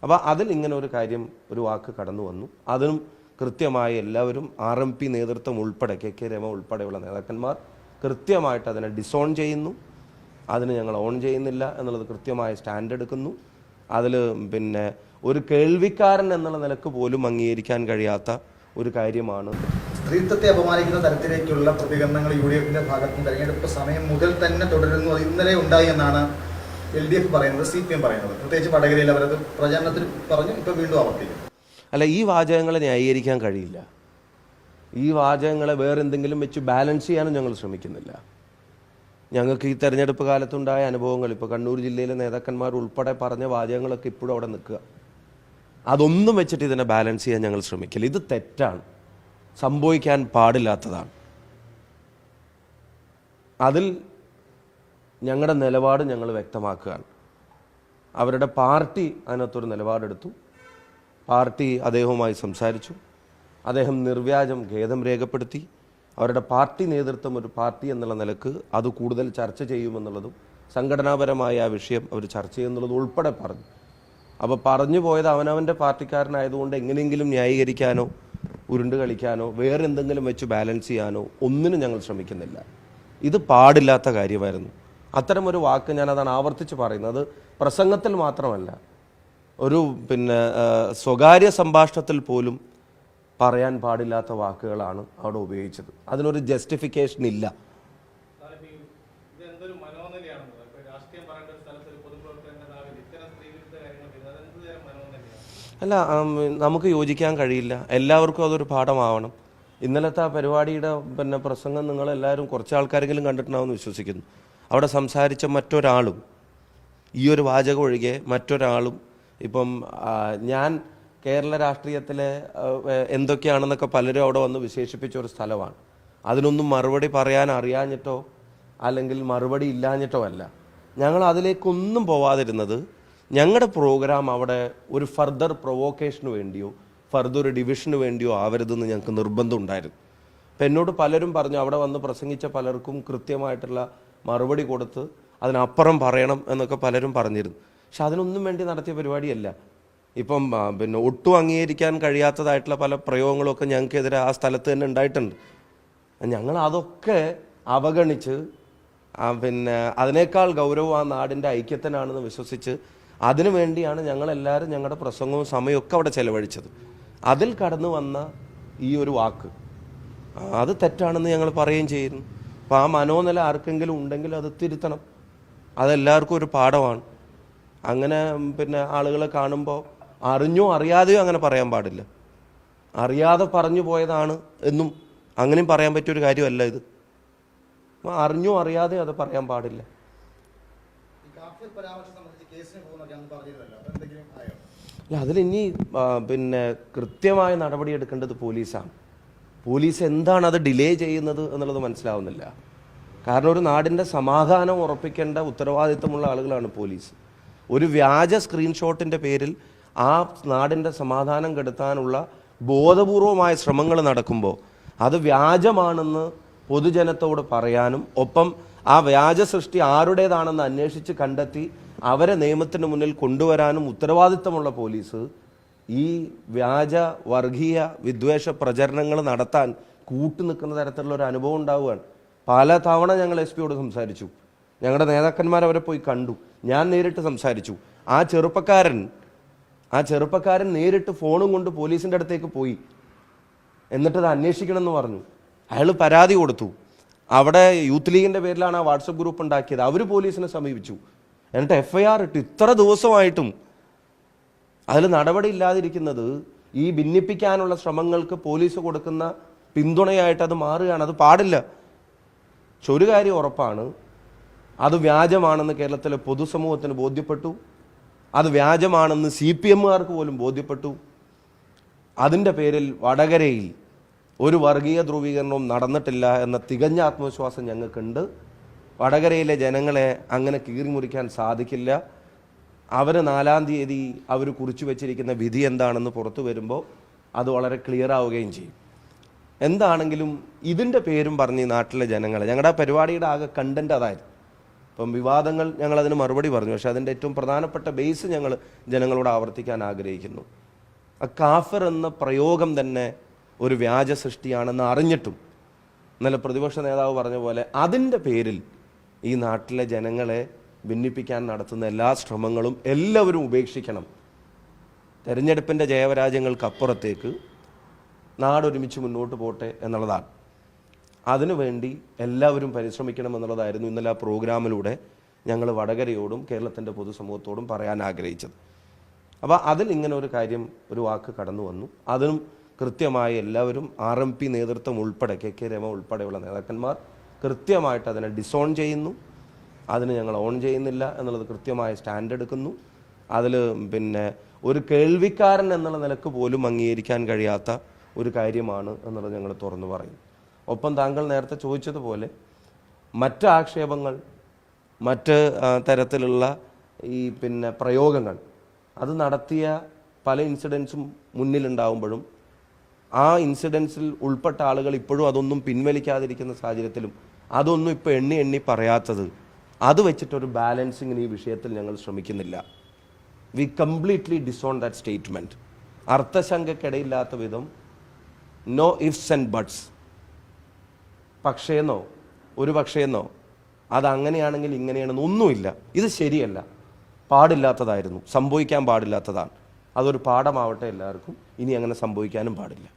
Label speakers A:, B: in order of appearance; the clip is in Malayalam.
A: അപ്പോൾ അതിൽ ഇങ്ങനെ ഒരു കാര്യം, ഒരു വാക്ക് കടന്നു വന്നു. അതിനും കൃത്യമായി എല്ലാവരും RMP നേതൃത്വം ഉൾപ്പെടെ KK രമ ഉൾപ്പെടെയുള്ള നേതാക്കന്മാർ കൃത്യമായിട്ട് അതിനെ ഡിസോൺ ചെയ്യുന്നു. അതിന് ഞങ്ങൾ ഓൺ ചെയ്യുന്നില്ല എന്നുള്ളത് കൃത്യമായ സ്റ്റാൻഡ് എടുക്കുന്നു. അതിൽ പിന്നെ ഒരു കേൾവിക്കാരൻ എന്നുള്ള നിലക്ക് പോലും അംഗീകരിക്കാൻ കഴിയാത്ത ഒരു കാര്യമാണ്.
B: സ്ത്രീത്വത്തെ അപമാനിക്കുന്ന തരത്തിലേക്കുള്ള പ്രതികരണങ്ങൾ UDF-ന്റെ ഭാഗത്ത് തെരഞ്ഞെടുപ്പ് സമയം മുതൽ തന്നെ തുടരുന്നു. അത് ഇന്നലെ ഉണ്ടായി എന്നാണ് LDF പറയുന്നത്, CPM പറയുന്നത്. പ്രത്യേകിച്ച് വടകരയിൽ അവരത് പ്രചാരണത്തിൽ പറഞ്ഞു, ഇപ്പോൾ വീണ്ടും ആവർത്തിക്കും.
A: അല്ല, ഈ വാചകങ്ങളെ ന്യായീകരിക്കാൻ കഴിയില്ല. ഈ വാചകങ്ങളെ വേറെന്തെങ്കിലും വെച്ച് ബാലൻസ് ചെയ്യാനും ഞങ്ങൾ ശ്രമിക്കുന്നില്ല. ഞങ്ങൾക്ക് ഈ തെരഞ്ഞെടുപ്പ് കാലത്തുണ്ടായ അനുഭവങ്ങൾ, ഇപ്പോൾ കണ്ണൂർ ജില്ലയിലെ നേതാക്കന്മാർ ഉൾപ്പെടെ പറഞ്ഞ വാചകങ്ങളൊക്കെ ഇപ്പോഴും അവിടെ നിൽക്കുക. അതൊന്നും വെച്ചിട്ട് ഇതിനെ ബാലൻസ് ചെയ്യാൻ ഞങ്ങൾ ശ്രമിക്കില്ല. ഇത് തെറ്റാണ്, സംഭവിക്കാൻ പാടില്ലാത്തതാണ്. അതിൽ ഞങ്ങളുടെ നിലപാട് ഞങ്ങൾ വ്യക്തമാക്കുകയാണ്. അവരുടെ പാർട്ടി അതിനകത്തൊരു നിലപാടെടുത്തു. പാർട്ടി അദ്ദേഹവുമായി സംസാരിച്ചു. അദ്ദേഹം നിർവ്യാജം ഖേദം രേഖപ്പെടുത്തി. അവരുടെ പാർട്ടി നേതൃത്വം ഒരു പാർട്ടി എന്നുള്ള നിലക്ക് അത് കൂടുതൽ ചർച്ച ചെയ്യുമെന്നുള്ളതും സംഘടനാപരമായ ആ വിഷയം അവർ ചർച്ച ചെയ്യുന്നുള്ളതും ഉൾപ്പെടെ പറഞ്ഞു. അപ്പോൾ പറഞ്ഞു പോയത് അവനവൻ്റെ പാർട്ടിക്കാരനായതുകൊണ്ട് എങ്ങനെയെങ്കിലും ന്യായീകരിക്കാനോ ഉരുണ്ട് കളിക്കാനോ വേറെ എന്തെങ്കിലും വെച്ച് ബാലൻസ് ചെയ്യാനോ ഒന്നിനും ഞങ്ങൾ ശ്രമിക്കുന്നില്ല. ഇത് പാടില്ലാത്ത കാര്യമായിരുന്നു. അത്തരമൊരു വാക്ക് ഞാനതാണ് ആവർത്തിച്ച് പറയുന്നത്. പ്രസംഗത്തിൽ മാത്രമല്ല, ഒരു സ്വകാര്യ സംഭാഷണത്തിൽ പോലും പറയാൻ പാടില്ലാത്ത വാക്കുകളാണ് അവിടെ ഉപയോഗിച്ചത്. അതിനൊരു ജസ്റ്റിഫിക്കേഷൻ ഇല്ല. അല്ല, നമുക്ക് യോജിക്കാൻ കഴിയില്ല. എല്ലാവർക്കും അതൊരു പാഠമാവണം. ഇന്നലത്തെ ആ പരിപാടിയുടെ പ്രസംഗം നിങ്ങളെല്ലാവരും കുറച്ച് ആൾക്കാരെങ്കിലും കണ്ടിട്ടുണ്ടാവുമെന്ന് വിശ്വസിക്കുന്നു. അവിടെ സംസാരിച്ച മറ്റൊരാളും ഈ ഒരു വാചകം ഒഴികെ മറ്റൊരാളും ഇപ്പം ഞാൻ കേരള രാഷ്ട്രീയത്തിലെ എന്തൊക്കെയാണെന്നൊക്കെ പലരും അവിടെ വന്ന് വിശേഷിപ്പിച്ച ഒരു സ്ഥലമാണ്. അതിനൊന്നും മറുപടി പറയാൻ അറിയാഞ്ഞിട്ടോ അല്ലെങ്കിൽ മറുപടി ഇല്ലാഞ്ഞിട്ടോ അല്ല. ഞങ്ങൾ അതിലേക്കൊന്നും പോവാതിരുന്നത് ഞങ്ങളുടെ പ്രോഗ്രാം അവിടെ ഒരു ഫർദർ പ്രൊവോക്കേഷന് വേണ്ടിയോ ഫർദർ ഡിവിഷന് വേണ്ടിയോ ആവരുതെന്ന് ഞങ്ങൾക്ക് നിർബന്ധം ഉണ്ടായിരുന്നു. അപ്പം എന്നോട് പലരും പറഞ്ഞു, അവിടെ വന്ന് പ്രസംഗിച്ച പലർക്കും കൃത്യമായിട്ടുള്ള മറുപടി കൊടുത്ത് അതിനപ്പുറം പറയണം എന്നൊക്കെ പലരും പറഞ്ഞിരുന്നു. പക്ഷെ അതിനൊന്നും വേണ്ടി നടത്തിയ പരിപാടിയല്ല. ഇപ്പം ഒട്ടും അംഗീകരിക്കാൻ കഴിയാത്തതായിട്ടുള്ള പല പ്രയോഗങ്ങളൊക്കെ ഞങ്ങൾക്കെതിരെ ആ സ്ഥലത്ത് തന്നെ ഉണ്ടായിട്ടുണ്ട്. ഞങ്ങൾ അതൊക്കെ അവഗണിച്ച് അതിനേക്കാൾ ഗൗരവം ആ നാടിൻ്റെ ഐക്യത്തിനാണെന്ന് വിശ്വസിച്ച് അതിനു വേണ്ടിയാണ് ഞങ്ങളെല്ലാവരും ഞങ്ങളുടെ പ്രസംഗവും സമയമൊക്കെ അവിടെ ചെലവഴിച്ചത്. അതിൽ കടന്നു വന്ന ഈ ഒരു വാക്ക് അത് തെറ്റാണെന്ന് ഞങ്ങൾ പറയുകയും ചെയ്യുന്നു. അപ്പോൾ ആ മനോനില ആർക്കെങ്കിലും ഉണ്ടെങ്കിൽ അത് തിരുത്തണം. അതെല്ലാവർക്കും ഒരു പാഠമാണ്. അങ്ങനെ ആളുകളെ കാണുമ്പോൾ അറിഞ്ഞോ അറിയാതെയോ അങ്ങനെ പറയാൻ പാടില്ല. അറിയാതെ പറഞ്ഞു പോയതാണ് എന്നും അങ്ങനെയും പറയാൻ പറ്റിയൊരു കാര്യമല്ല ഇത്. അറിഞ്ഞോ അറിയാതെ അത് പറയാൻ പാടില്ല. അതിലിനി കൃത്യമായ നടപടി എടുക്കേണ്ടത് പോലീസാണ്. പോലീസ് എന്താണ് അത് ഡിലേ ചെയ്യുന്നത് എന്നുള്ളത് മനസ്സിലാവുന്നില്ല. കാരണം ഒരു നാടിൻ്റെ സമാധാനം ഉറപ്പിക്കേണ്ട ഉത്തരവാദിത്തമുള്ള ആളുകളാണ് പോലീസ്. ഒരു വ്യാജ സ്ക്രീൻഷോട്ടിൻ്റെ പേരിൽ ആ നാടിൻ്റെ സമാധാനം കെടുത്താനുള്ള ബോധപൂർവമായ ശ്രമങ്ങൾ നടക്കുമ്പോൾ അത് വ്യാജമാണെന്ന് പൊതുജനത്തോട് പറയാനും ഒപ്പം ആ വ്യാജ സൃഷ്ടി ആരുടേതാണെന്ന് അന്വേഷിച്ച് കണ്ടെത്തി അവരെ നിയമത്തിന് മുന്നിൽ കൊണ്ടുവരാനും ഉത്തരവാദിത്തമുള്ള പോലീസ് ഈ വ്യാജ വർഗീയ വിദ്വേഷ പ്രചരണങ്ങൾ നടത്താൻ കൂട്ടുനിൽക്കുന്ന തരത്തിലുള്ള ഒരു അനുഭവം ഉണ്ടാവുകയാണ്. പല തവണ ഞങ്ങൾ SP-യോട് സംസാരിച്ചു. ഞങ്ങളുടെ നേതാക്കന്മാർ അവരെ പോയി കണ്ടു. ഞാൻ നേരിട്ട് സംസാരിച്ചു. ആ ചെറുപ്പക്കാരൻ നേരിട്ട് ഫോണും കൊണ്ട് പോലീസിൻ്റെ അടുത്തേക്ക് പോയി. എന്നിട്ടത് അന്വേഷിക്കണം എന്ന് പറഞ്ഞു. അയാൾ പരാതി കൊടുത്തു. അവിടെ യൂത്ത് ലീഗിൻ്റെ പേരിലാണ് ആ വാട്സപ്പ് ഗ്രൂപ്പ് ഉണ്ടാക്കിയത്. അവർ പോലീസിനെ സമീപിച്ചു. എന്നിട്ട് FIR ഇട്ടു. ഇത്ര ദിവസമായിട്ടും അതിൽ നടപടി ഇല്ലാതിരിക്കുന്നത് ഈ ഭിന്നിപ്പിക്കാനുള്ള ശ്രമങ്ങൾക്ക് പോലീസ് കൊടുക്കുന്ന പിന്തുണയായിട്ട് അത് മാറുകയാണ്. അത് പാടില്ല. പക്ഷെ ഒരു കാര്യം ഉറപ്പാണ്, അത് വ്യാജമാണെന്ന് കേരളത്തിലെ പൊതുസമൂഹത്തിന് ബോധ്യപ്പെട്ടു. അത് വ്യാജമാണെന്ന് CPM-കാർക്ക് പോലും ബോധ്യപ്പെട്ടു. അതിൻ്റെ പേരിൽ വടകരയിൽ ഒരു വർഗീയ ധ്രുവീകരണവും നടന്നിട്ടില്ല എന്ന തികഞ്ഞ ആത്മവിശ്വാസം ഞങ്ങൾക്കുണ്ട്. വടകരയിലെ ജനങ്ങളെ അങ്ങനെ കീറിമുറിക്കാൻ സാധിക്കില്ല. അവർ 4-ാം തീയതി അവർ കുറിച്ചു വെച്ചിരിക്കുന്ന വിധി എന്താണെന്ന് പുറത്തു വരുമ്പോൾ അത് വളരെ ക്ലിയർ ആവുകയും ചെയ്യും. എന്താണെങ്കിലും ഇതിൻ്റെ പേരും പറഞ്ഞ് ഈ നാട്ടിലെ ജനങ്ങളെ, ഞങ്ങളുടെ പരിപാടിയുടെ ആകെ കണ്ടന്റ് അതായിരുന്നു. ഇപ്പം വിവാദങ്ങൾ ഞങ്ങളതിന് മറുപടി പറഞ്ഞു. പക്ഷേ അതിൻ്റെ ഏറ്റവും പ്രധാനപ്പെട്ട ബേസ് ഞങ്ങൾ ജനങ്ങളോട് ആവർത്തിക്കാൻ ആഗ്രഹിക്കുന്നു. കാഫിർ എന്ന പ്രയോഗം തന്നെ ഒരു വ്യാജ സൃഷ്ടിയാണെന്ന് അറിഞ്ഞിട്ടും ഇന്നലെ പ്രതിപക്ഷ നേതാവ് പറഞ്ഞ പോലെ അതിൻ്റെ പേരിൽ ഈ നാട്ടിലെ ജനങ്ങളെ ഭിന്നിപ്പിക്കാൻ നടത്തുന്ന എല്ലാ ശ്രമങ്ങളും എല്ലാവരും ഉപേക്ഷിക്കണം. തെരഞ്ഞെടുപ്പിൻ്റെ ജയപരാജയങ്ങൾക്കപ്പുറത്തേക്ക് നാടൊരുമിച്ച് മുന്നോട്ട് പോട്ടെ എന്നുള്ളതാണ്. അതിനുവേണ്ടി എല്ലാവരും പരിശ്രമിക്കണം എന്നുള്ളതായിരുന്നു ഇന്നലെ ആ പ്രോഗ്രാമിലൂടെ ഞങ്ങൾ വടകരയോടും കേരളത്തിൻ്റെ പൊതുസമൂഹത്തോടും പറയാൻ ആഗ്രഹിച്ചത്. അപ്പോൾ അതിൽ ഇങ്ങനെ ഒരു കാര്യം, ഒരു വാക്ക് കടന്നു വന്നു. അതിനും കൃത്യമായി എല്ലാവരും RMP നേതൃത്വം ഉൾപ്പെടെ KK രമ ഉൾപ്പെടെയുള്ള നേതാക്കന്മാർ കൃത്യമായിട്ട് അതിനെ ഡിസോൺ ചെയ്യുന്നു. അതിന് ഞങ്ങൾ ഓൺ ചെയ്യുന്നില്ല എന്നുള്ളത് കൃത്യമായ സ്റ്റാൻഡ് എടുക്കുന്നു. അതിൽ പിന്നെ ഒരു കേൾവിക്കാരൻ എന്നുള്ള നിലക്ക് പോലും അംഗീകരിക്കാൻ കഴിയാത്ത ഒരു കാര്യമാണ് എന്നുള്ളത് ഞങ്ങൾ തുറന്നു പറയും. ഒപ്പം താങ്കൾ നേരത്തെ ചോദിച്ചതുപോലെ മറ്റ് ആക്ഷേപങ്ങൾ, മറ്റ് തരത്തിലുള്ള ഈ പിന്നെ പ്രയോഗങ്ങൾ അത് നടത്തിയ പല ഇൻസിഡൻസും മുന്നിലുണ്ടാവുമ്പോഴും ആ ഇൻസിഡൻസിൽ ഉൾപ്പെട്ട ആളുകൾ ഇപ്പോഴും അതൊന്നും പിൻവലിക്കാതിരിക്കുന്ന സാഹചര്യത്തിലും അതൊന്നും ഇപ്പോൾ എണ്ണി പറയാത്തത്, അത് വെച്ചിട്ടൊരു ബാലൻസിങ്ങിന് ഈ വിഷയത്തിൽ ഞങ്ങൾ ശ്രമിക്കുന്നില്ല. We completely disown that statement. അർത്ഥശങ്കയ്ക്കിടയില്ലാത്ത വിധം നോ ഇഫ്സ് ആൻഡ് ബട്ട്സ്, പക്ഷേന്നോ ഒരു പക്ഷേന്നോ അതങ്ങനെയാണെങ്കിൽ ഇങ്ങനെയാണെന്ന് ഒന്നുമില്ല. ഇത് ശരിയല്ല, പാടില്ലാത്തതായിരുന്നു, സംഭവിക്കാൻ പാടില്ലാത്തതാണ്. അതൊരു പാഠമാവട്ടെ എല്ലാവർക്കും. ഇനി അങ്ങനെ സംഭവിക്കാനും പാടില്ല.